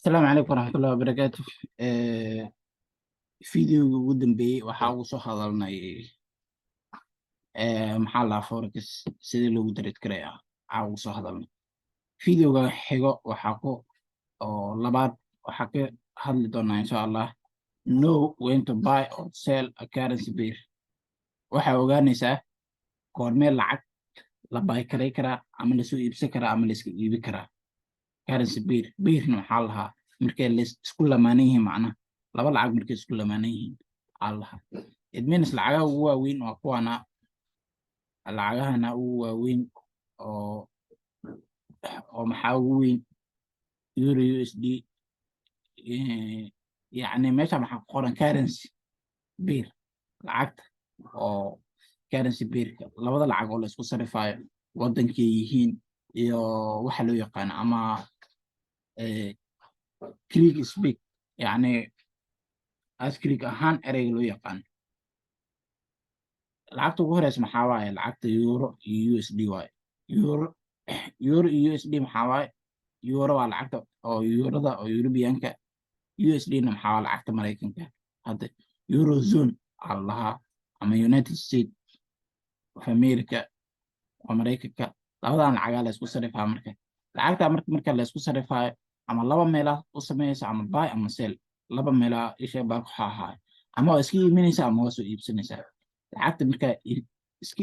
السلام عليكم ورحمة الله وبركاته. فيديو ugu dambeeyey waxaa ugu soo hadalnay maxaa la forex sidii loogu trade karaya waxaa ugu soo hadalnay videoga xigo waxaa ku oo labaad waxaa ka hadli doonaa insha Allah know when to buy or sell a currency pair. waxaa ogaanaysaa goormee lacag la buy karay karaa ama lasoo iibsan karaa ama layska iibi karaa currency pairna waxaa lahaa markay isku lamaanan yihiin macnaha laba lacag markay isku lamaanan yihiin aa lahaa it means lacagaha ugu waaweyn waa kuwana lacagahana ugu waaweyn oo maxaa ugu weyn euro USD. yacni meesha maxaa ku qoran currency pair lacagta oo currency pairka labada lacag oo la isku sarifayo wadankay yihiin iyo waxa loo yaqaan ama Greek speak يعني as Greek ahaan ereyga loo yaqaan lacagta ugu horeysa maxaa waaye lacagta euro iyo USD waaye euro iyo USD maxaa waaye euro waa lacagta oo eurada oo Europeanka USD na maxaa waaye lacagta Mareykanka hadda eurozone aa lahaa ama United States of America oo Mareykanka labadan lacagaa la isku sarifaa lacagta marka la isku sarifaayo ama laba meela u sameeyaysa ama buy ama sell laba meela isha baa ku xaahay ama waa iska iibinaysa ama waa soo iibsanaysaa lacagta markaa iska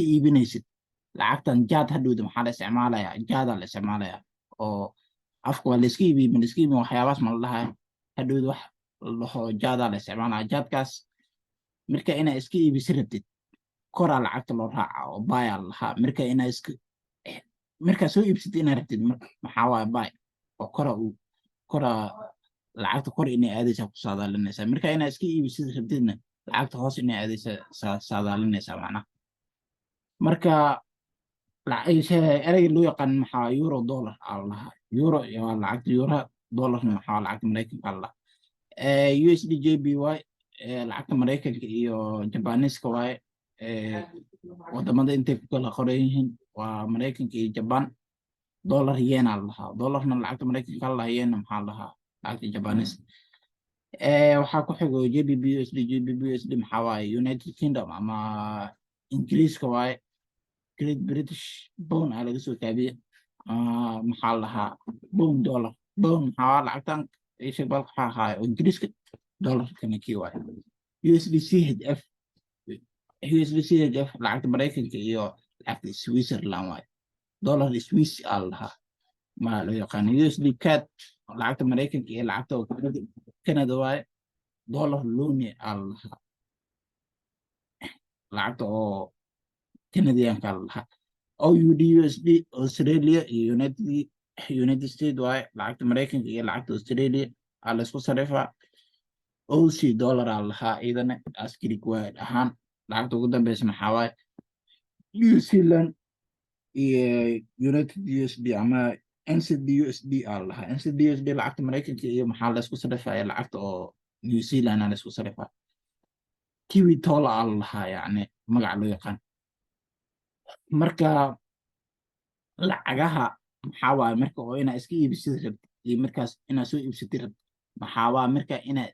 iibinaysid lacagtan jaad hadhowda maxaa la isticmaalayaa jaadaa la isticmaalayaa oo afka waa la iska iibin waxyaabahaas ma la dhahay hadhowda wax la dhaho jaadaa la isticmaalaya jaadkaas marka inaa iska iibisi rabtid koraa lacagta loo raaca oo baayaa lahaa markaa soo iibsatid inaa rabtid maxaa waaye baay oo koraa lacagta kor inay aadaysaa ku saadaalinaysaa marka inaa iska iibisid rabtidna lacagta hoos inay aadaysaa saadaalinaysaa macnaha marka ereyga loo yaqaan maxaa euro dollar aa lahaa euro waa lacagta euro dollarna maxaa lacagta Mareykanka aa lahaa USD JPY lacagta Mareykanka iyo Jabaaniiska waaye wadamada intay ku kala qoran yihiin waa Mareykanka iyo Jaban dollar yen aa lahaa dollarna lacagta Mareykanka aa lahaa yenna maxaa lahaa lacagta Jabaaniiska waxaa ku xigo JBP USD maxaa waaye United Kingdom ama Ingiriiska waaye Great British Pound aa laga soo taabiye maxaa lahaa pound dollar pound maxaa lacagtan isha balka waxaa ahaa oo Ingiriiska dollarkana kii waaye USD CHF lacagta Mareykanka iyo lacagta Switzerland waaye dollar Swiss aa lahaa ma loo yaqaan USD CAD lacagta Mareykanka iyo lacagta Canada waaye dollar loonie aa lahaa lacagta oo Canadianka lahaa AUD USD Australia iyo United States waaye lacagta Mareykanka iyo lacagta Australia aa la isku sarifaa OC dollar aa lahaa iyadana as Greek waaye ahaan lacagta ugu dambeysa maxaa waaye New Zealand iyo United USD ama NZD USD aa lahaa NZD USD lacagta Mareykanka iyo maxaa la isku sarifaya lacagta oo New Zealand aa la isku sarifaa Kiwi dollar aa lahaa yacni magaca loo yaqaan marka lacagaha maxaa waaye marka oo inaa iska iibsid rabtid iyo markaas inaa soo iibsatid rabtid maxaa waaye marka inaa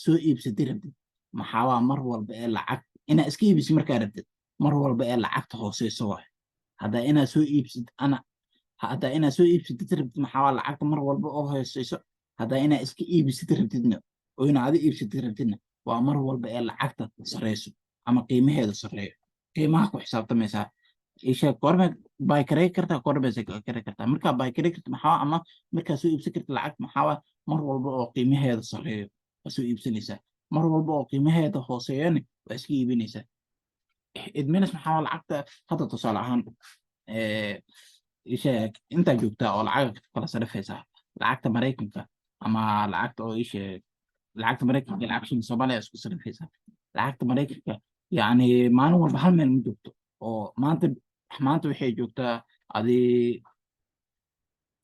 soo iibsatid rabtid maxaa waaye mar walba ee lacag inaa iska iibisi markaa rabtid mar walba ee lacagta hooseyso waaye haddaa inaa soo iibsatid rabtid maxaa waaye lacagta mar walba oo hooseyso haddaa inaa iska iibisid rabtidna oo inaa adi iibsatid rabtidna waa mar walba ee lacagta sareyso ama qiimaheeda sareeyo qiimaha ku xisaabtamaysaa isha kormeed bay karay kartaa kormeed karay kartaa marka bay karay kartaa maxaa ama marka soo iibsan kartaa lacag maxaa mar walba oo qiimaheeda sareeyo waa soo iibsanaysaa mar walba oo qiimaheeda hooseeyana waa iska iibinaysaa idminas maxaa lacagta hadda tusaale ahaan isha inta joogtaa oo lacag kala sarifaysaa lacagta Mareykanka ama lacagta oo isha lacagta Mareykanka lacagta Soomaaliya isku sarifaysaa lacagta Mareykanka yani maalin walba hal meel ma joogto oo maanta waxay joogtaa adii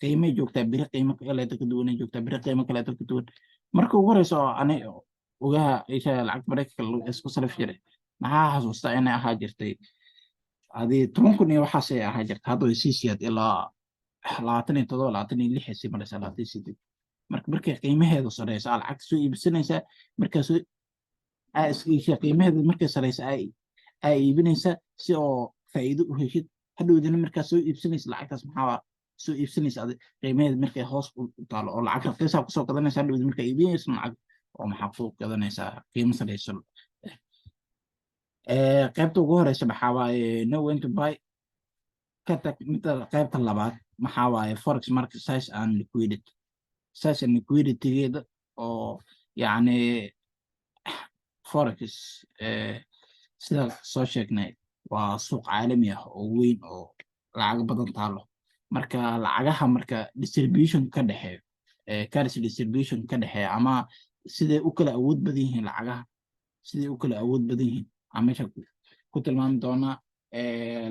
qiimay joogtaa biri qiimo kaleeto ka duwan joogtaa biri qiimo kaleeto ka duwan marka ugu horeyso ani ogaha isha lacagta Mareykanka isku sarif jiray maxaa xasuustaa inay ahaa jirtay adii 10,000 iyo waxaas ay ahaa jirtay hadda way sii siyaad ilaa 27 26 ay sii maraysaa 28 markay qiimaheedu sareyso aa lacagta soo iibsanaysaa markaa soo qiimaheedu markay sareyso aa iibinaysaa si oo faa'iido u heshid hadhowdina markaa soo iibsanaysa lacagtaas maxaa soo iibsanaysa qiimaheedu markay hoos u taalo oo lacag raqiisaa kusoo gadanaysa hadhowdi markaa iibinaysa lacag oo maxaa ku gadanaysaa qiimo sareyso qaybta ugu horeysa maxaa waaye know when to buy ka tag midda qaybta labaad maxaa waaye forex market size and liquidity size and liquidity-geeda oo yacni forex sida soo sheegnay waa suuq caalami ah oo weyn oo lacago badan taalo marka lacagaha marka distribution ka dhexeeyo currency distribution ka dhexeeya ama siday u kala awood badan yihiin lacagaha siday u kala awood badan yihiin aan meesha ku tilmaami doonaa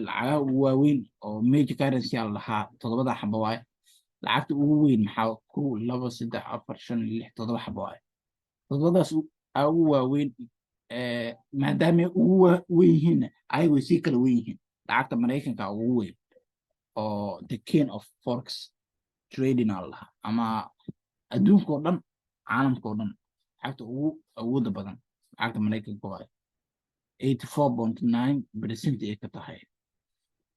lacagaha ugu waaweyn oo major currency aa lahaa 7 xabo waaye lacagta ugu weyn maxaa 1 2 3 4 5 6 7 xabo waaye 7daas ugu waaweyn maadaama ugu weyn yihiin ayagoo sii kala weyn yihiin lacagta Mareykanka ugu weyn oo the king of forex trading aa lahaa ama adduunka oo dhan caalamka oo dhan lacagta ugu awooda badan lacagta Mareykanka waaye 84.9% ay ka tahay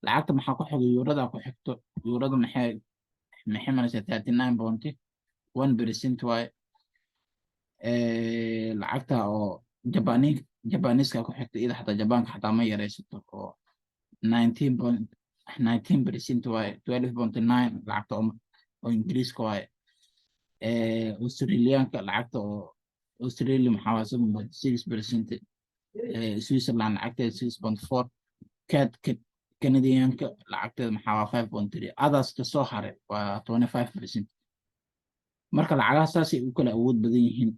lacagta maxaa ku xiga yuurada ku xigto yuurada maxay maraysaa 39.1% waaye lacagta oo Jabaaniiska ku xigta iyada xataa Jabaanka xataa ma yaraysato oo 19% waaye 12.9 lacagta oo Ingiriiska waaye Australiaanka lacagta oo Australia maxaa waaye 7.6% Switzerland lacagteeda 6.4 Canadianka lacagteeda maxaa waa 5.3 others ka soo haray waa 25%. marka lacagaha saasay u kala awood badan yihiin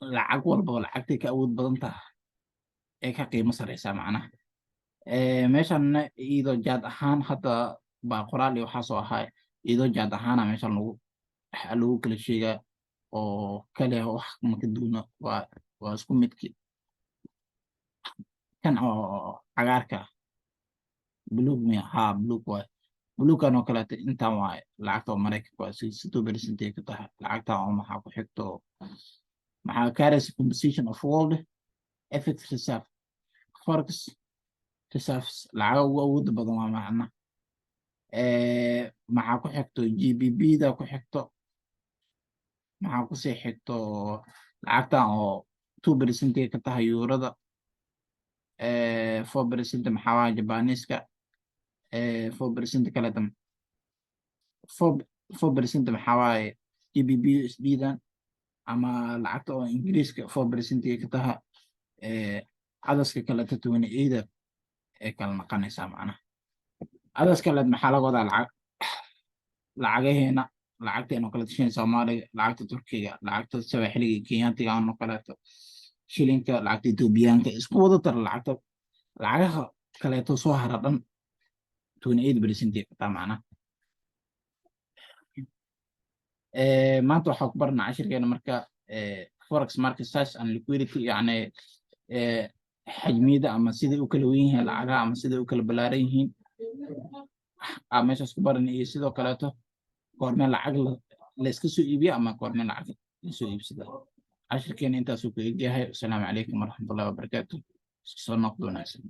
lacag walba oo lacagtay ka awood badan tahay ee ka qiimo sareysaa macnaha meeshan iyadoo jaad ahaan hadda baa qoraal iyo waxaa soo ahaa iyadoo jaad ahaana meeshan lagu kala sheegaa oo kale wax maka duuna waa isku midkii kan oo cagaarka buluug miya haa buluug waaye buluugan oo kaleeto intaan waaye lacagta oo Mareykanka waa 62% ay ka tahay lacagta oo maxaa ku xigto maxaa currency composition of world FX reserve forex reserves lacaga ugu awooda badan waa macna maxaa ku xigto GBP da ku xigto maxaa ku sii xigto lacagta oo 2% ay ka tahay yuurada 4% maxaa waa Jabaaniiska 4% kale 4% maxaa waaye GBP USD-dan ama lacagta oo Ingiriiska 4% ay ka tahay cadaska kale 28 ee kala naqanaysaa macnaha cadas kale maxaa laga wadaa lacagaheena lacagteena oo kale tashan Soomaaliga lacagta Turkiga lacagta Sawaaxiliga Kenyaatiga oo kaleeto shilinka lacagta Itoobiyaanka isku wada tar lacagaha kaleeto soo hara dhan 28% ay ka tahay macnaha maanta waxaa ku barnaa cashirkeena marka forex market size and liquidity yacni xajmiyada ama siday u kala weyn yihiin lacagaha ama siday u kala ballaaran yihiin meeshaas ku baranay iyo sidoo kaleeto goormee lacag la iska soo iibiyo ama goormee lacag la soo iibsada cashirkeena intaasuu ku egyahay wasalaamu calaykum waraxmatullahi wabarakaatu isku soo noqdo wanaagsan